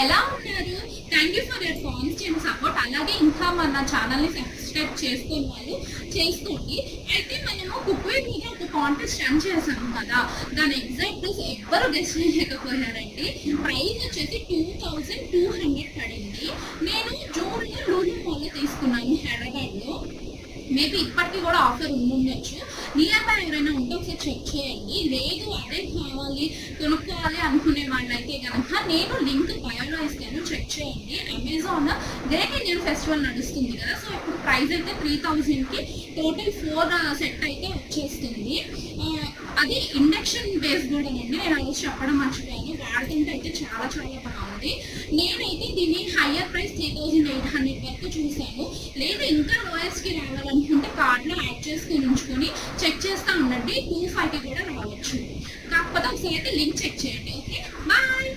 ఎలా ఉన్నారు? Thank you for your constant support. అలాగే ఇంకా మన ఛానల్ని సబ్స్క్రైబ్ చేసుకున్న వాళ్ళు చేసుకోండి. అయితే మనము కుక్వేర్ మీద ఒక కాంటెస్ట్ రన్ చేసాము కదా, దాని ఎగ్జాక్ట్ ప్రైస్ ఎవ్వరు గెస్ట్ చేయలేకపోయారండి. ప్రైస్ వచ్చేసి 2200 పడింది. నేను జూన్లో లూలు మాల్లో తీసుకున్నాను హైదరాబాద్లో. మేబీ ఇప్పటికీ కూడా ఆఫర్ ఉండొచ్చు. నియర్ బై ఎవరైనా ఉంటే ఒకసారి చెక్ చేయండి. లేదు అదే కావాలి కొనుక్కోవాలి అనుకునే వాళ్ళైతే కనుక నేను లింక్ బయోలో ఇస్తాను, చెక్ చేయండి. అమెజాన్ గ్రేట్ ఇండియన్ ఫెస్టివల్ నడుస్తుంది కదా, సో ఇప్పుడు ప్రైస్ అయితే 3000కి టోటల్ 4 సెట్ అయితే వచ్చేస్తుంది. అది ఇండక్షన్ బేస్ కూడా అండి. నేను అది చెప్పడం మర్చిపోయాను. వాడుతుంటే అయితే చాలా చాలా బాగుంది. నేనైతే దీన్ని హయ్యర్ ప్రైస్ 3800 వరకు చూశాను. లేదు ఇంకా లోయెస్ట్కి రావాలనుకుంటే కార్డ్లో యాడ్ చేసుకొని ఉంచుకొని చెక్ చేస్తూ ఉండండి. 25కి కూడా రావచ్చు. కాకపోతే ఒకసారి అయితే లింక్ చెక్ చేయండి. Okay, bye.